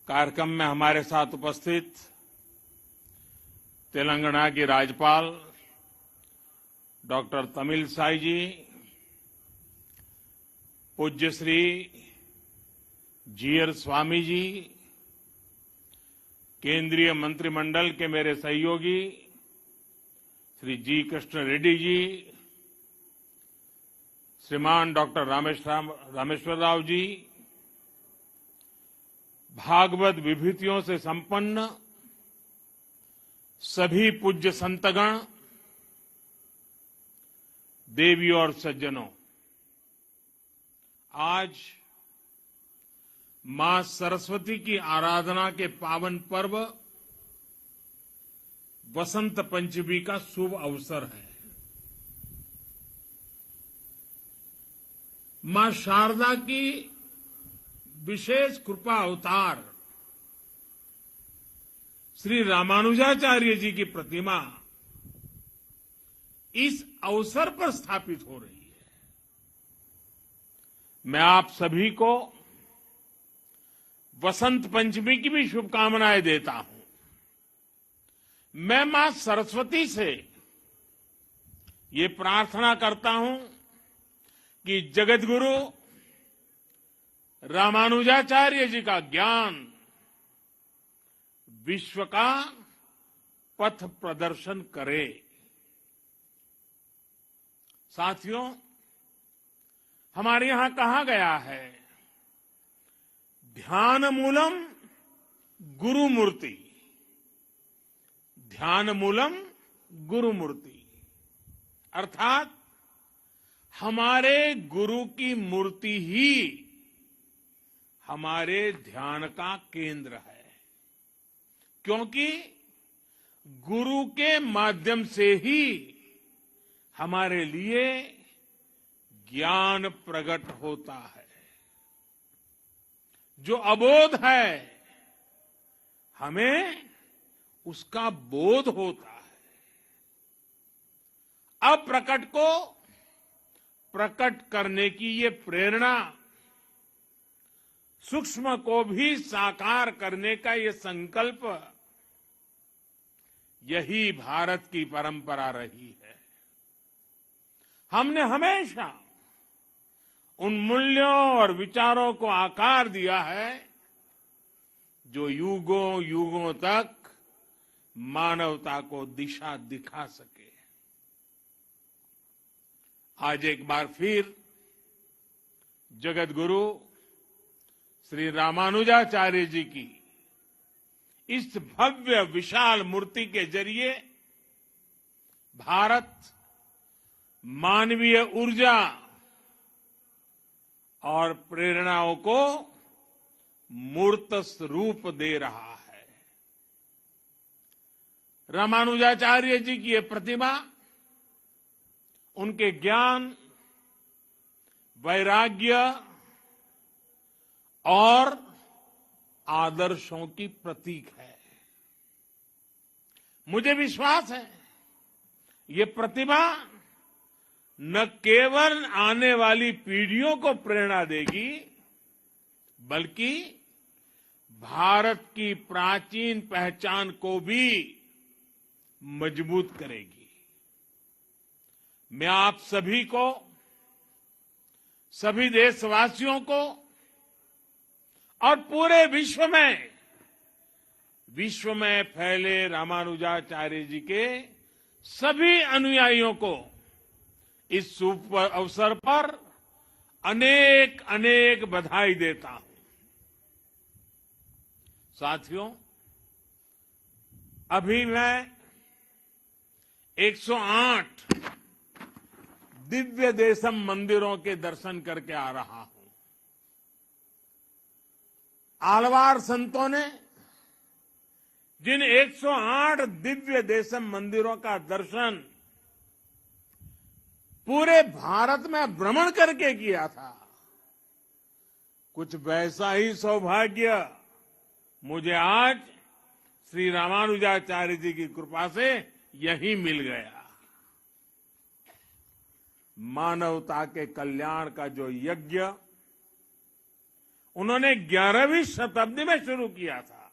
कार्यक्रम में हमारे साथ उपस्थित तेलंगाना की राज्यपाल डॉक्टर तमिलसाई जी, पूज्य श्री जीएल स्वामी जी, केंद्रीय मंत्रिमंडल के मेरे सहयोगी श्री जी कृष्ण रेड्डी जी, श्रीमान डॉक्टर रामेश्वर राव जी, भागवत विभूतियों से संपन्न सभी पूज्य संतगण, देवी और सज्जनों, आज मां सरस्वती की आराधना के पावन पर्व वसंत पंचमी का शुभ अवसर है। मां शारदा की विशेष कृपा अवतार श्री रामानुजाचार्य जी की प्रतिमा इस अवसर पर स्थापित हो रही है। मैं आप सभी को वसंत पंचमी की भी शुभकामनाएं देता हूं। मैं मां सरस्वती से ये प्रार्थना करता हूं कि जगतगुरु रामानुजाचार्य जी का ज्ञान विश्व का पथ प्रदर्शन करे। साथियों, हमारे यहां कहा गया है, ध्यान मूलम गुरु मूर्ति, ध्यान मूलम गुरु मूर्ति, अर्थात हमारे गुरु की मूर्ति ही हमारे ध्यान का केंद्र है, क्योंकि गुरु के माध्यम से ही हमारे लिए ज्ञान प्रकट होता है। जो अबोध है हमें उसका बोध होता है। अप्रकट को प्रकट करने की ये प्रेरणा, सूक्ष्म को भी साकार करने का ये संकल्प, यही भारत की परंपरा रही है। हमने हमेशा उन मूल्यों और विचारों को आकार दिया है जो युगों युगों तक मानवता को दिशा दिखा सके। आज एक बार फिर जगत गुरु श्री रामानुजाचार्य जी की इस भव्य विशाल मूर्ति के जरिए भारत मानवीय ऊर्जा और प्रेरणाओं को मूर्त रूप दे रहा है। रामानुजाचार्य जी की ये प्रतिमा उनके ज्ञान, वैराग्य और आदर्शों की प्रतीक है। मुझे विश्वास है ये प्रतिमा न केवल आने वाली पीढ़ियों को प्रेरणा देगी, बल्कि भारत की प्राचीन पहचान को भी मजबूत करेगी। मैं आप सभी को, सभी देशवासियों को और पूरे विश्व में फैले रामानुजाचार्य जी के सभी अनुयायियों को इस शुभ अवसर पर अनेक अनेक बधाई देता हूं। साथियों, अभी मैं 108 दिव्य देशम मंदिरों के दर्शन करके आ रहा हूं। आलवार संतों ने जिन 108 दिव्य देशम मंदिरों का दर्शन पूरे भारत में भ्रमण करके किया था, कुछ वैसा ही सौभाग्य मुझे आज श्री रामानुजाचार्य जी की कृपा से यही मिल गया। मानवता के कल्याण का जो यज्ञ उन्होंने 11वीं शताब्दी में शुरू किया था।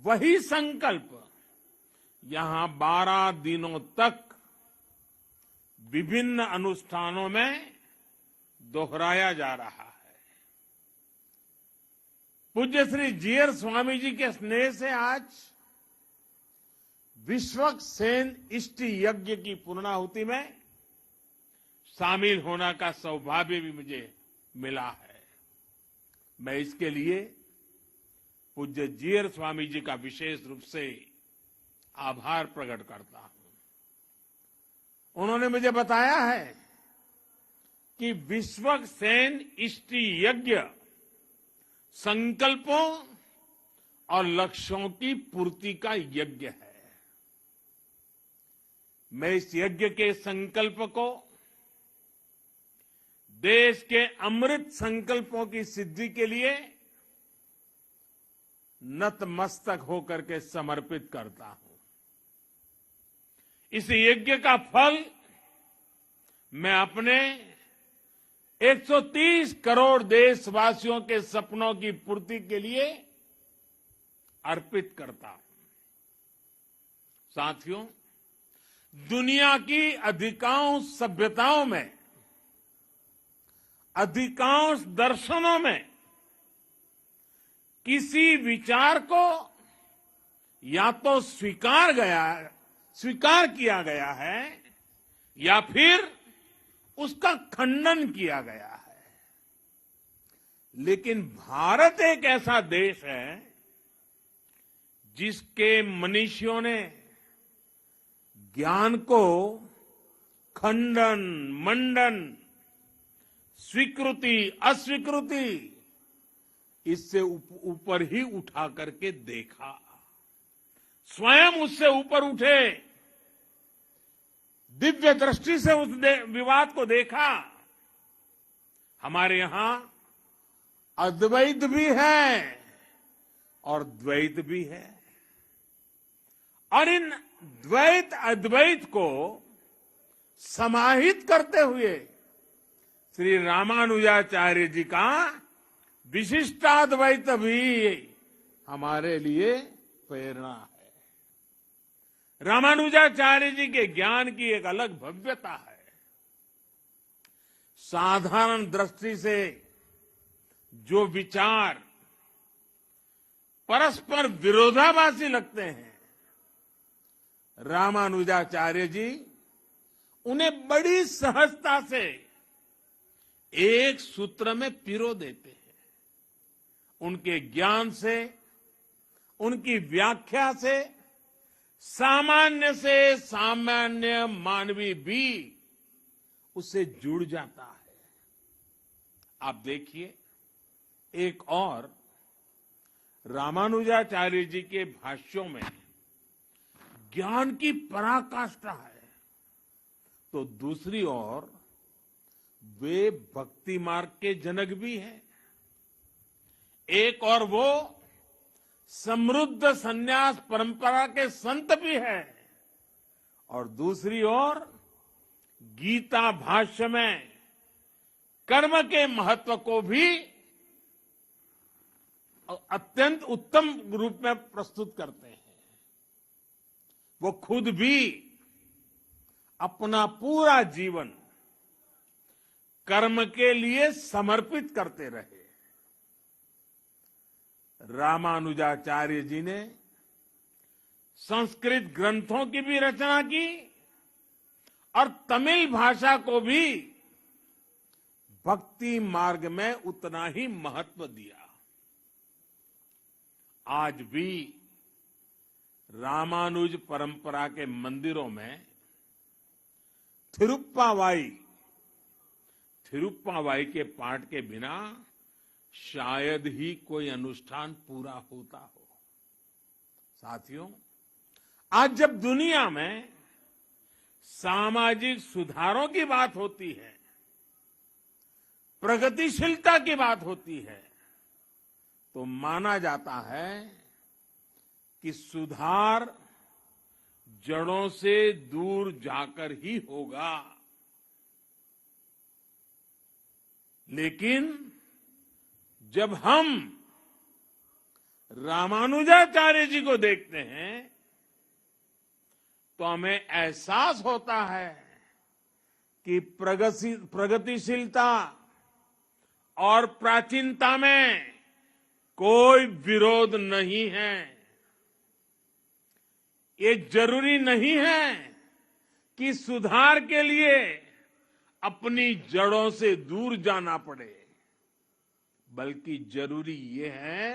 वही संकल्प यहां 12 दिनों तक विभिन्न अनुष्ठानों में दोहराया जा रहा है। पूज्य श्री जीयर स्वामी जी के स्नेह से आज विश्वक्सेन इष्टि यज्ञ की पूर्णाहुति में शामिल होने का सौभाग्य भी मुझे मिला है। मैं इसके लिए पूज्य जीयर स्वामी जी का विशेष रूप से आभार प्रकट करता हूं। उन्होंने मुझे बताया है कि विश्वक्सेन इष्टि यज्ञ संकल्पों और लक्ष्यों की पूर्ति का यज्ञ है। मैं इस यज्ञ के संकल्प को देश के अमृत संकल्पों की सिद्धि के लिए नतमस्तक होकर के समर्पित करता हूं। इस यज्ञ का फल मैं अपने 130 करोड़ देशवासियों के सपनों की पूर्ति के लिए अर्पित करता हूं। साथियों, दुनिया की अधिकांश सभ्यताओं में, अधिकांश दर्शनों में किसी विचार को या तो स्वीकार किया गया है या फिर उसका खंडन किया गया है। लेकिन भारत एक ऐसा देश है जिसके मनीषियों ने ज्ञान को खंडन, मंडन, स्वीकृति, अस्वीकृति इससे ऊपर ही उठा करके देखा। स्वयं उससे ऊपर उठे, दिव्य दृष्टि से उस विवाद को देखा। हमारे यहां अद्वैत भी है और द्वैत भी है, और इन द्वैत अद्वैत को समाहित करते हुए श्री रामानुजाचार्य जी का विशिष्टाद्वैत भी हमारे लिए प्रेरणा है। रामानुजाचार्य जी के ज्ञान की एक अलग भव्यता है। साधारण दृष्टि से जो विचार परस्पर विरोधाभासी लगते हैं, रामानुजाचार्य जी उन्हें बड़ी सहजता से एक सूत्र में पिरो देते हैं। उनके ज्ञान से, उनकी व्याख्या से सामान्य से सामान्य मानवी भी उससे जुड़ जाता है। आप देखिए, एक और रामानुजाचार्य जी के भाष्यों में ज्ञान की पराकाष्ठा है, तो दूसरी ओर वे भक्ति मार्ग के जनक भी हैं। एक और वो समृद्ध संन्यास परंपरा के संत भी हैं, और दूसरी ओर गीता भाष्य में कर्म के महत्व को भी अत्यंत उत्तम रूप में प्रस्तुत करते हैं। वो खुद भी अपना पूरा जीवन कर्म के लिए समर्पित करते रहे। रामानुजाचार्य जी ने संस्कृत ग्रंथों की भी रचना की और तमिल भाषा को भी भक्ति मार्ग में उतना ही महत्व दिया। आज भी रामानुज परंपरा के मंदिरों में थिरुप्पावाई के पाठ के बिना शायद ही कोई अनुष्ठान पूरा होता हो। साथियों, आज जब दुनिया में सामाजिक सुधारों की बात होती है, प्रगतिशीलता की बात होती है, तो माना जाता है कि सुधार जड़ों से दूर जाकर ही होगा। लेकिन जब हम रामानुजाचार्य जी को देखते हैं तो हमें एहसास होता है कि प्रगतिशीलता और प्राचीनता में कोई विरोध नहीं है। ये जरूरी नहीं है कि सुधार के लिए अपनी जड़ों से दूर जाना पड़े, बल्कि जरूरी ये है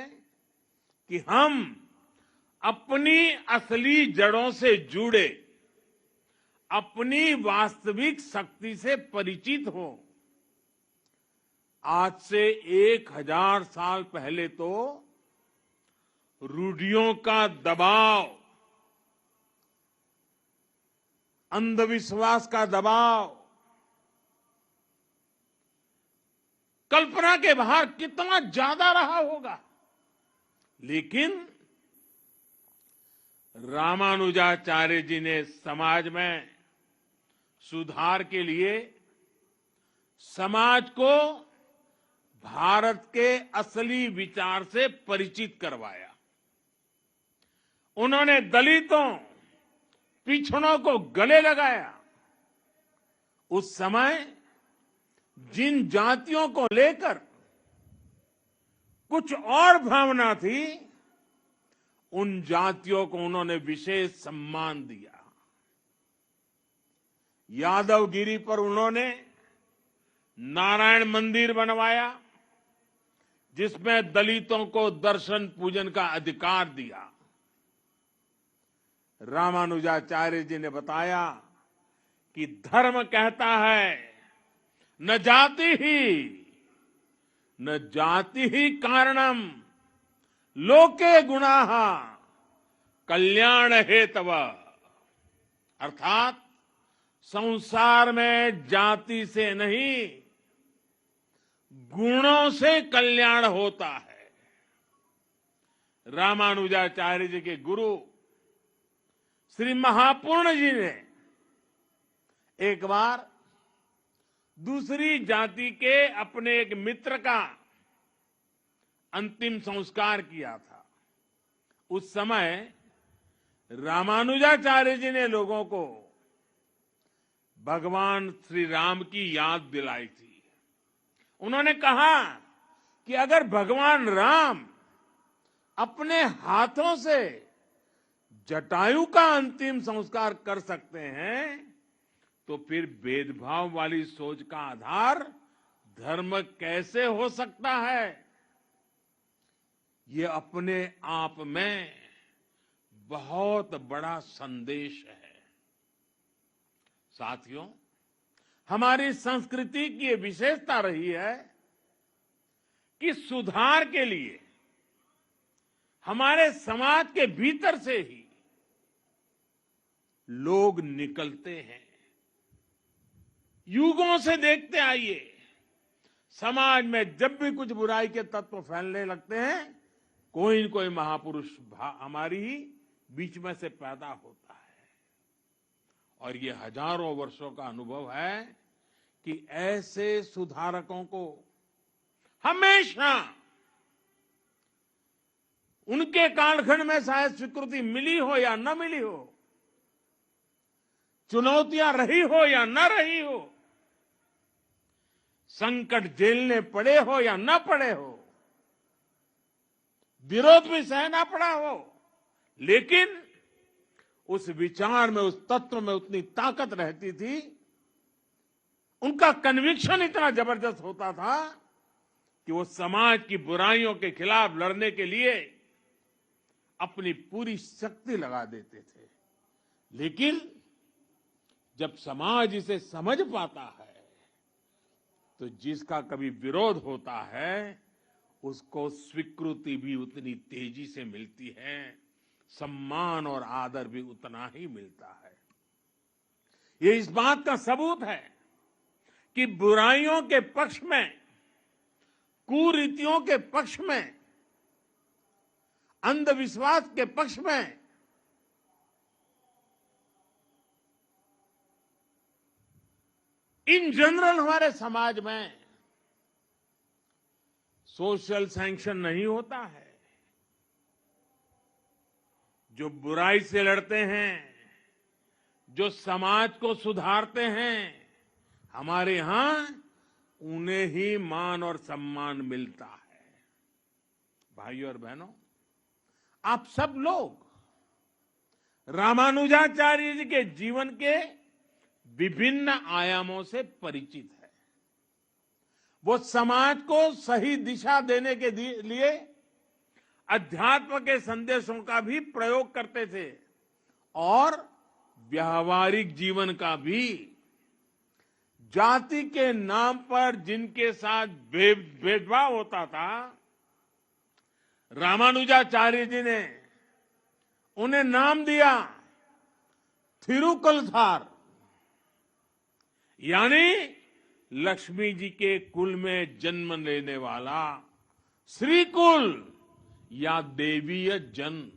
कि हम अपनी असली जड़ों से जुड़े, अपनी वास्तविक शक्ति से परिचित हो। आज से 1000 साल पहले तो रूढ़ियों का दबाव, अंधविश्वास का दबाव कल्पना के बाहर कितना ज्यादा रहा होगा, लेकिन रामानुजाचार्य जी ने समाज में सुधार के लिए समाज को भारत के असली विचार से परिचित करवाया। उन्होंने दलितों, पिछड़ों को गले लगाया। उस समय जिन जातियों को लेकर कुछ और भावना थी, उन जातियों को उन्होंने विशेष सम्मान दिया। यादवगिरी पर उन्होंने नारायण मंदिर बनवाया, जिसमें दलितों को दर्शन पूजन का अधिकार दिया। रामानुजाचार्य जी ने बताया कि धर्म कहता है न जाति ही कारणम लोके गुणाः कल्याण हेतव, अर्थात संसार में जाति से नहीं, गुणों से कल्याण होता है। रामानुजाचार्य जी के गुरु श्री महापूर्ण जी ने एक बार दूसरी जाति के अपने एक मित्र का अंतिम संस्कार किया था। उस समय रामानुजाचार्य जी ने लोगों को भगवान श्री राम की याद दिलाई थी। उन्होंने कहा कि अगर भगवान राम अपने हाथों से जटायु का अंतिम संस्कार कर सकते हैं, तो फिर भेदभाव वाली सोच का आधार धर्म कैसे हो सकता है? ये अपने आप में बहुत बड़ा संदेश है। साथियों, हमारी संस्कृति की ये विशेषता रही है कि सुधार के लिए हमारे समाज के भीतर से ही लोग निकलते हैं। युगों से देखते आइए, समाज में जब भी कुछ बुराई के तत्व फैलने लगते हैं, कोई न कोई महापुरुष हमारी ही बीच में से पैदा होता है। और ये हजारों वर्षों का अनुभव है कि ऐसे सुधारकों को हमेशा उनके कालखंड में शायद स्वीकृति मिली हो या न मिली हो, चुनौतियां रही हो या न रही हो, संकट झेलने पड़े हो या न पड़े हो, विरोध भी सहना पड़ा हो, लेकिन उस विचार में, उस तत्व में उतनी ताकत रहती थी, उनका कन्विक्शन इतना जबरदस्त होता था कि वो समाज की बुराइयों के खिलाफ लड़ने के लिए अपनी पूरी शक्ति लगा देते थे। लेकिन जब समाज इसे समझ पाता है, तो जिसका कभी विरोध होता है, उसको स्वीकृति भी उतनी तेजी से मिलती है, सम्मान और आदर भी उतना ही मिलता है। ये इस बात का सबूत है कि बुराइयों के पक्ष में, कुरीतियों के पक्ष में, अंधविश्वास के पक्ष में इन जनरल हमारे समाज में सोशल सैंक्शन नहीं होता है। जो बुराई से लड़ते हैं, जो समाज को सुधारते हैं, हमारे यहां उन्हें ही मान और सम्मान मिलता है। भाइयों और बहनों, आप सब लोग रामानुजाचार्य जी के जीवन के विभिन्न आयामों से परिचित है। वो समाज को सही दिशा देने के लिए अध्यात्म के संदेशों का भी प्रयोग करते थे और व्यावहारिक जीवन का भी। जाति के नाम पर जिनके साथ भेदभाव होता था, रामानुजाचार्य जी ने उन्हें नाम दिया थिरुकलथार, यानी लक्ष्मी जी के कुल में जन्म लेने वाला श्रीकुल या देवीय जन।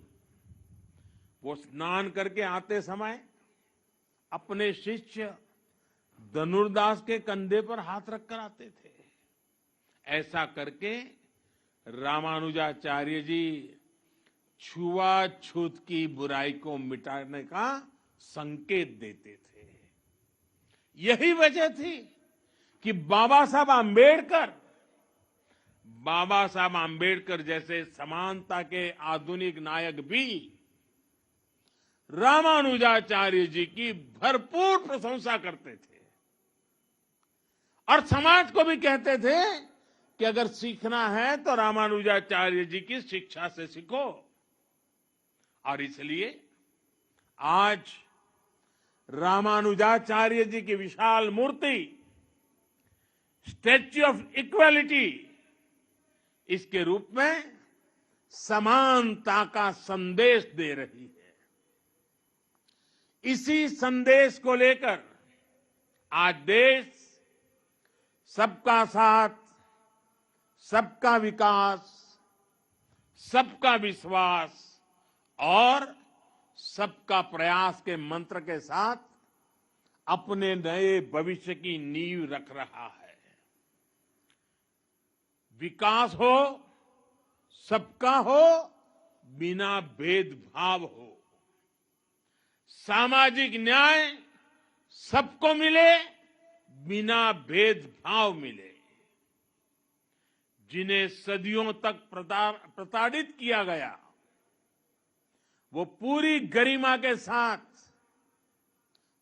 वो स्नान करके आते समय अपने शिष्य धनुर्दास के कंधे पर हाथ रखकर आते थे। ऐसा करके रामानुजाचार्य जी छुआछूत की बुराई को मिटाने का संकेत देते थे। यही वजह थी कि बाबा साहब आंबेडकर जैसे समानता के आधुनिक नायक भी रामानुजाचार्य जी की भरपूर प्रशंसा करते थे और समाज को भी कहते थे कि अगर सीखना है तो रामानुजाचार्य जी की शिक्षा से सीखो। और इसलिए आज रामानुजाचार्य जी की विशाल मूर्ति स्टैच्यू ऑफ इक्वालिटी इसके रूप में समानता का संदेश दे रही है। इसी संदेश को लेकर आज देश सबका साथ, सबका विकास, सबका विश्वास और सबका प्रयास के मंत्र के साथ अपने नए भविष्य की नींव रख रहा है। विकास हो, सबका हो, बिना भेदभाव हो। सामाजिक न्याय सबको मिले, बिना भेदभाव मिले। जिन्हें सदियों तक प्रताड़ित किया गया, वो पूरी गरिमा के साथ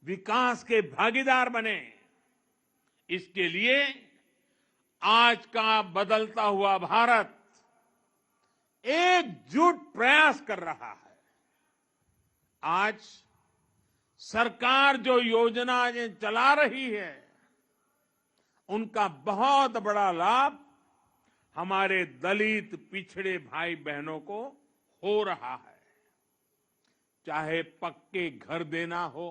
विकास के भागीदार बने। इसके लिए आज का बदलता हुआ भारत एकजुट प्रयास कर रहा है। आज सरकार जो योजनाएं चला रही है, उनका बहुत बड़ा लाभ हमारे दलित पिछड़े भाई बहनों को हो रहा है। चाहे पक्के घर देना हो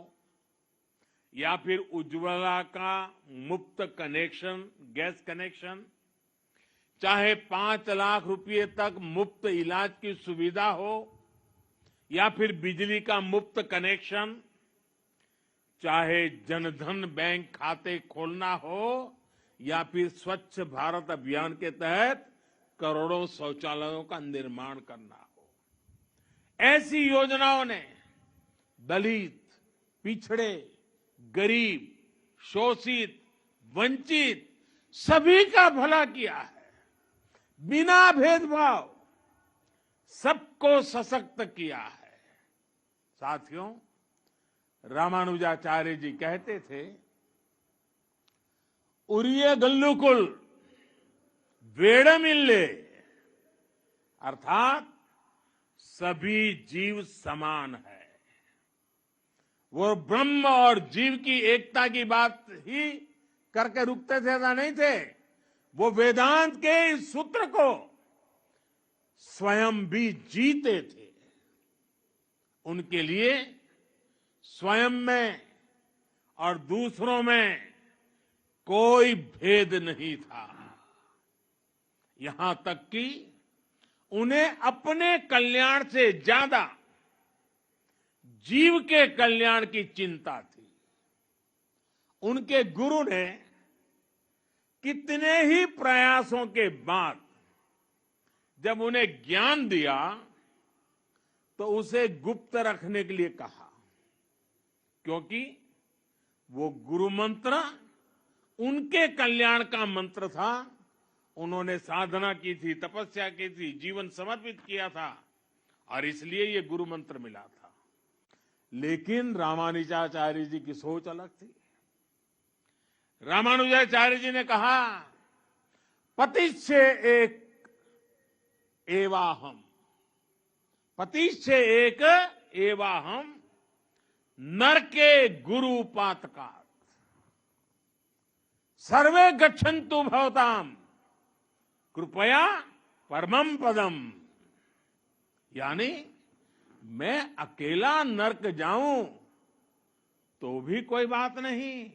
या फिर उज्ज्वला का मुफ्त कनेक्शन, गैस कनेक्शन, चाहे 5 लाख रुपए तक मुफ्त इलाज की सुविधा हो या फिर बिजली का मुफ्त कनेक्शन, चाहे जनधन बैंक खाते खोलना हो या फिर स्वच्छ भारत अभियान के तहत करोड़ों शौचालयों का निर्माण करना हो। ऐसी योजनाओं ने दलित, पिछड़े, गरीब, शोषित, वंचित सभी का भला किया है। बिना भेदभाव सबको सशक्त किया है। साथियों, रामानुजाचार्य जी कहते थे, उरिय गल्लुकुल वेड़मिल्ले, अर्थात सभी जीव समान है। वो ब्रह्म और जीव की एकता की बात ही करके रुकते थे, ऐसा नहीं थे। वो वेदांत के इस सूत्र को स्वयं भी जीते थे। उनके लिए स्वयं में और दूसरों में कोई भेद नहीं था। यहां तक कि उन्हें अपने कल्याण से ज्यादा जीव के कल्याण की चिंता थी। उनके गुरु ने कितने ही प्रयासों के बाद जब उन्हें ज्ञान दिया तो उसे गुप्त रखने के लिए कहा, क्योंकि वो गुरु मंत्र उनके कल्याण का मंत्र था। उन्होंने साधना की थी, तपस्या की थी, जीवन समर्पित किया था और इसलिए ये गुरु मंत्र मिला था। लेकिन रामानुजाचार्य जी की सोच अलग थी। रामानुजाचार्य जी ने कहा, पतिश्चे एक एवाहम, पतिश्चे एक एवाहम, नरके गुरु पातकात्, सर्वे गच्छन्तु भवताम कृपया परमम पदम। यानी मैं अकेला नरक जाऊं तो भी कोई बात नहीं,